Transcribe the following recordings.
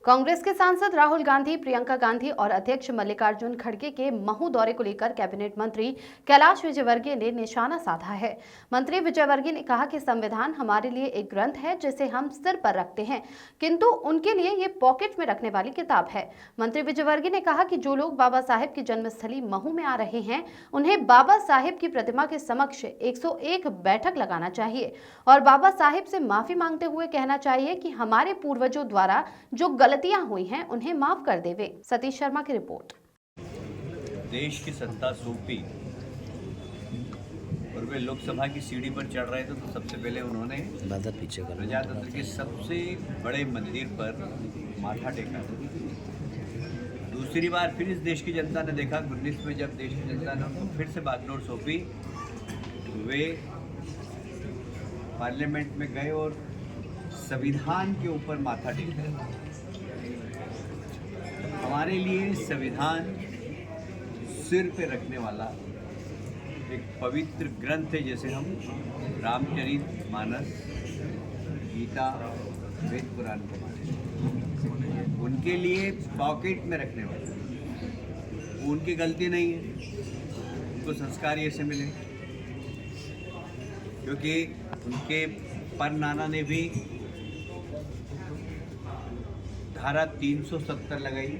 कांग्रेस के सांसद राहुल गांधी, प्रियंका गांधी और अध्यक्ष मल्लिकार्जुन खड़गे के महू दौरे को लेकर कैबिनेट मंत्री कैलाश विजयवर्गीय ने निशाना साधा है। मंत्री विजयवर्गीय ने कहा कि संविधान हमारे लिए एक ग्रंथ है जिसे हम सिर पर रखते हैं, किंतु उनके लिए ये पॉकेट में रखने वाली किताब है। मंत्री विजयवर्गीय ने कहा कि जो लोग बाबा साहेब की जन्मस्थली महू में आ रहे हैं, उन्हें बाबा साहेब की प्रतिमा के समक्ष 101 बैठक लगाना चाहिए और बाबा साहेब से माफी मांगते हुए कहना चाहिए कि हमारे पूर्वजों द्वारा जो गलतियां हुई हैं उन्हें माफ कर देवे। सतीश शर्मा की रिपोर्ट। देश की सत्ता सौंपी और वे लोकसभा की सीढ़ी पर चढ़ रहे थे तो सबसे पहले उन्होंने प्रजातंत्र के सबसे बड़े मंदिर पर माथा टेका। दूसरी बार फिर इस देश की जनता ने देखा, 19 में जब देश की जनता ने उनको फिर से बागडोर सौंपी, वे पार्लियामेंट में गए और संविधान के ऊपर माथा टेका। हमारे लिए संविधान सिर पे रखने वाला एक पवित्र ग्रंथ है, जैसे हम रामचरितमानस, गीता, वेद पुराण को मानते। उनके लिए पॉकेट में रखने वाला, उनकी गलती नहीं है, उनको संस्कार ऐसे मिले क्योंकि उनके पर नाना ने भी धारा 370 लगाई।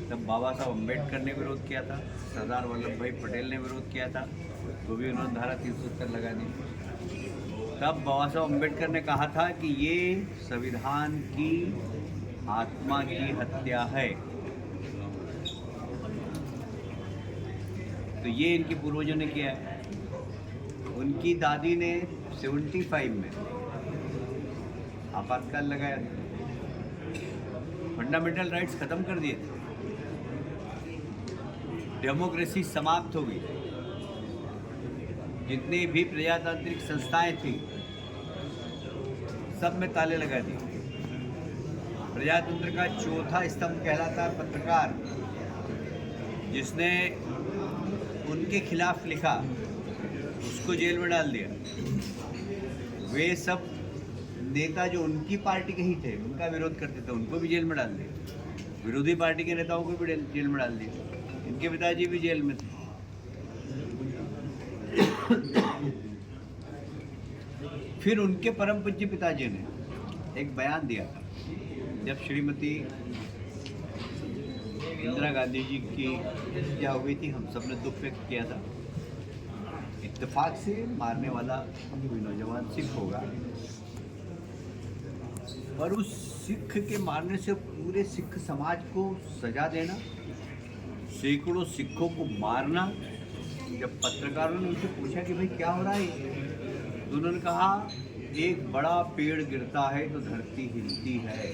तब बाबा साहब अम्बेडकर ने विरोध किया था, सरदार वल्लभ भाई पटेल ने विरोध किया था, तो भी उन्होंने धारा 370 लगा दी। तब बाबा साहब अम्बेडकर ने कहा था कि ये संविधान की आत्मा की हत्या है। तो ये इनके पूर्वजों ने किया है। उनकी दादी ने 75 में आपातकाल लगाया था, फंडामेंटल राइट्स खत्म कर दिए थे, डेमोक्रेसी समाप्त हो गई। जितनी भी प्रजातांत्रिक संस्थाएं थी सब में ताले लगा दिए। प्रजातंत्र का चौथा स्तंभ कहलाता पत्रकार, जिसने उनके खिलाफ लिखा उसको जेल में डाल दिया। वे सब नेता जो उनकी पार्टी के ही थे, उनका विरोध करते थे, उनको भी जेल में डाल दिया। विरोधी पार्टी के नेताओं को भी जेल में डाल दिया। इनके पिताजी भी जेल में थे। फिर उनके परम पूज्य पिताजी ने एक बयान दिया था जब श्रीमती इंदिरा गांधी जी की हत्या हो गई थी। हम सब ने दुख व्यक्त किया था। इत्तेफाक से मारने वाला कोई नौजवान सिख होगा और उस सिख के मारने से पूरे सिख समाज को सजा देना, सैकड़ों सिखों को मारना। जब पत्रकारों ने उनसे पूछा कि भाई क्या हो रहा है, तो उन्होंने कहा एक बड़ा पेड़ गिरता है तो धरती हिलती है।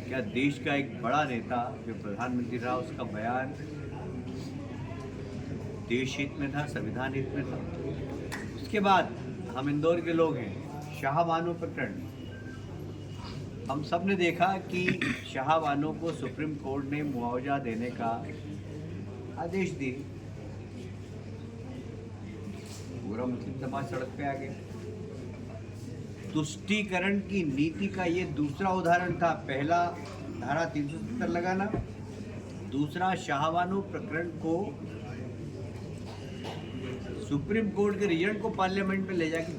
क्या देश का एक बड़ा नेता जो प्रधानमंत्री रहा, उसका बयान देश हित में था, संविधान हित में था। उसके बाद हम इंदौर के लोग हैं, शाहबानो प्रकरण, हम सब ने देखा कि शाहबानो को सुप्रीम कोर्ट ने मुआवजा देने का आदेश दिए। पूरा मुस्लिम समाज सड़क पे आ गया। तुष्टीकरण की नीति का ये दूसरा उदाहरण था। पहला धारा 370 लगाना, दूसरा शाहबानो प्रकरण को सुप्रीम कोर्ट के रिजल्ट को पार्लियामेंट में ले जाके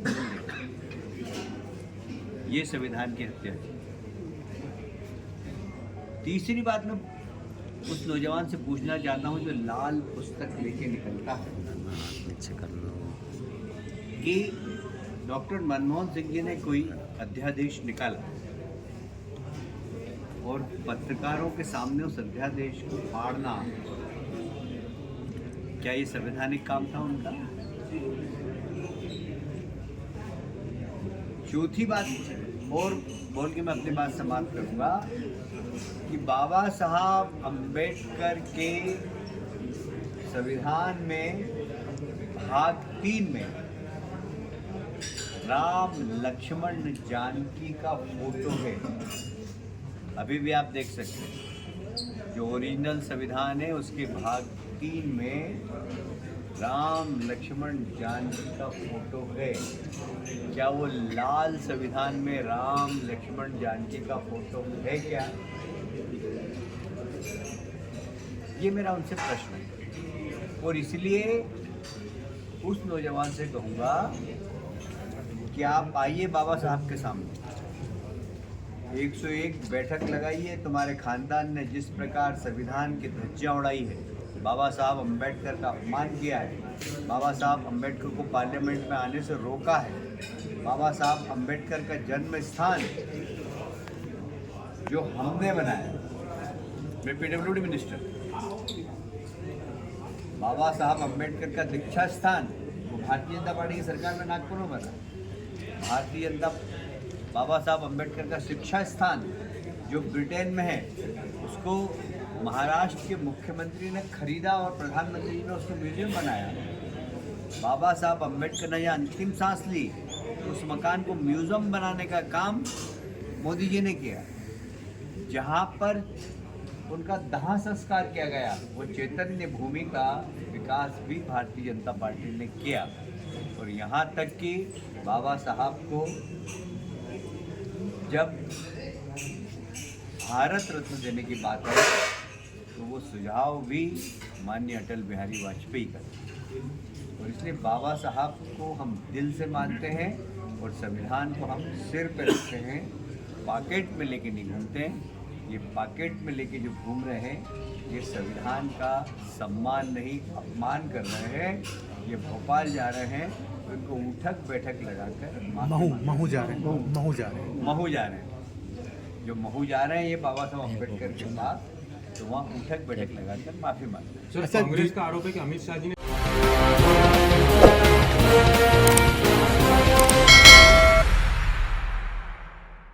ये संविधान की हत्या है। तीसरी बात मैं उस नौजवान से पूछना चाहता हूँ जो लाल पुस्तक लेके निकलता है कि डॉक्टर मनमोहन सिंह जी ने कोई अध्यादेश निकाला और पत्रकारों के सामने उस अध्यादेश को फाड़ना, क्या ये संवैधानिक काम था उनका? चौथी बात और बोल के मैं अपनी बात समाप्त करूंगा कि बाबा साहब अम्बेडकर के संविधान में भाग 3 में राम, लक्ष्मण, जानकी का फोटो है। अभी भी आप देख सकते हैं जो ओरिजिनल संविधान है उसके भाग 3 में राम लक्ष्मण जानकी का फोटो है, क्या वो लाल संविधान में राम लक्ष्मण जानकी का फोटो है क्या? ये मेरा उनसे प्रश्न है। और इसलिए उस नौजवान से कहूँगा कि आप आइए बाबा साहब के सामने, 101 बैठक लगाइए। तुम्हारे खानदान ने जिस प्रकार संविधान की धज्जियाँ उड़ाई है, बाबा साहब अम्बेडकर का अपमान किया है, बाबा साहब अम्बेडकर को पार्लियामेंट में आने से रोका है, बाबा साहब अम्बेडकर का जन्म स्थान जो हमने बनाया, मैं PWD मिनिस्टर, बाबा साहब अम्बेडकर का दीक्षा स्थान वो भारतीय जनता पार्टी की सरकार में नागपुर में बना, भारतीय जनता बाबा साहब अम्बेडकर का शिक्षा स्थान जो ब्रिटेन में है उसको महाराष्ट्र के मुख्यमंत्री ने खरीदा और प्रधानमंत्री ने उसको म्यूजियम बनाया। बाबा साहब अम्बेडकर ने जहाँ अंतिम सांस ली उस मकान को म्यूजियम बनाने का काम मोदी जी ने किया। जहाँ पर उनका दाह संस्कार किया गया वो चैतन्य भूमि का विकास भी भारतीय जनता पार्टी ने किया। और यहाँ तक कि बाबा साहब को जब भारत रत्न देने की बात है तो वो सुझाव भी माननीय अटल बिहारी वाजपेयी का। और इसलिए बाबा साहब को हम दिल से मानते हैं और संविधान को हम सिर पर रखते हैं, पॉकेट में लेके नहीं घूमते हैं। ये पॉकेट में लेके जो घूम रहे हैं ये संविधान का सम्मान नहीं अपमान कर रहे हैं। ये भोपाल जा रहे हैं तो इनको उठक बैठक लगाकर महू जा रहे हैं। जो महू जा रहे हैं ये बाबा साहब अम्बेडकर के पास, तो वहाँ उठक बैठक लगाकर माफी मांग रहे हैं। सर, कांग्रेस का आरोप है कि अमित शाह जी ने